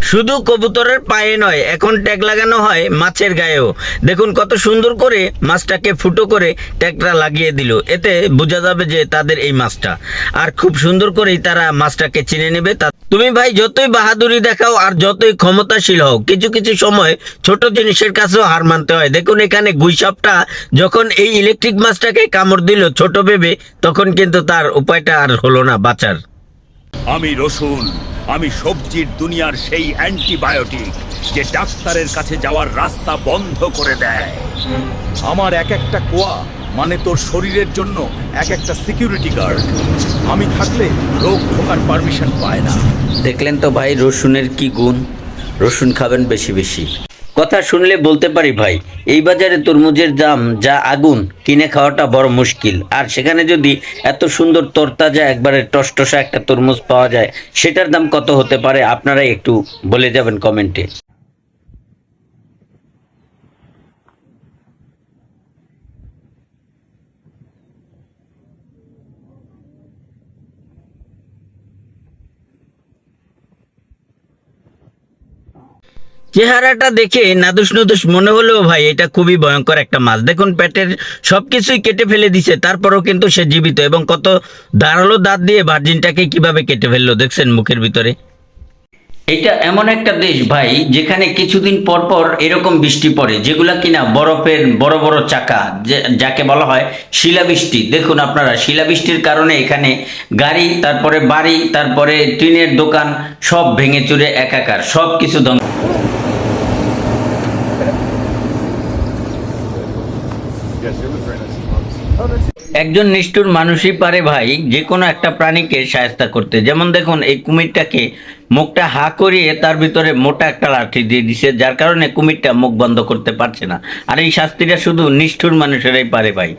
শুধু কবুতরের পায়ে নয়, এখন ট্যাগ লাগানো হয় মাছের গায়েও। দেখুন কত সুন্দর করে মাছটাকে ফুটো করে ট্যাগটা লাগিয়ে দিল, এতে বোঝা যাবে যে তাদের এই মাছটা। আর খুব সুন্দর করেই তারা মাছটাকে চিনে নেবে। তুমি ভাই যতই বাহাদুরি দেখাও আর যতই ক্ষমতাশীল হও, কিছু কিছু সময় ছোট জিনিসের কাছেও হার মানতে হয়। দেখুন এখানে গুইসাপটা যখন এই ইলেকট্রিক মাছটাকে কামড় দিল ছোট ভেবে, তখন কিন্তু তার উপায়টা আর হলো না বাঁচার। আমি রসুন, আমি সবজির দুনিয়ার সেই অ্যান্টিবায়োটিক যে ডাক্তারের কাছে যাওয়ার রাস্তা বন্ধ করে দেয়। আমার এক একটা কোয়া মানে তোর শরীরের জন্য এক একটা সিকিউরিটি গার্ড। আমি থাকলে রোগ ঢোকার পারমিশন পায় না। দেখলেন তো ভাই রসুনের কি গুণ। রসুন খাবেন বেশি বেশি। কথা শুনলে বলতে পারি ভাই, এই বাজারে তরমুজের দাম যা আগুন, কিনে খাওয়াটা বড় মুশকিল। আর সেখানে যদি এত সুন্দর তরতাজা একবারে টসটসা একটা তরমুজ পাওয়া যায়, সেটার দাম কত হতে পারে আপনারাই একটু বলে যাবেন কমেন্টে। চেহারাটা দেখে নাদুস নুদুস মনে হলেও ভাই এটা খুবই ভয়ঙ্কর একটা মাছ। দেখুন পেটের সবকিছুই কেটে ফেলে দিছে, তারপরেও কিন্তু সে জীবিত। এবং কত ধারালো দাঁত দিয়ে ভার্জিনটাকে কিভাবে কেটে ফেললো দেখছেন মুখের ভিতরে। এটা এমন একটা দেশ ভাই যেখানে কিছুদিন পর পর এরকম বৃষ্টি পড়ে, যেগুলা কিনা বরফের বড় বড় চাকা, যাকে বলা হয় শিলাবৃষ্টি। দেখুন আপনারা, শিলাবৃষ্টির কারণে এখানে গাড়ি, তারপরে বাড়ি, তারপরে টিনের দোকান সব ভেঙে চুরে একাকার, সব কিছু ধ্বংস। একজন নিষ্ঠুর মানুষই পারে ভাই যে কোনো একটা প্রাণীকে শায়েস্তা করতে। যেমন দেখুন এই কুমিরটাকে মুখটা হা করিয়ে তার ভিতরে মোটা একটা লাঠি দিয়ে দিছে, যার কারণে কুমিরটা মুখ বন্ধ করতে পারছে না। আর এই শাস্তিটা শুধু নিষ্ঠুর মানুষেরাই পারে ভাই।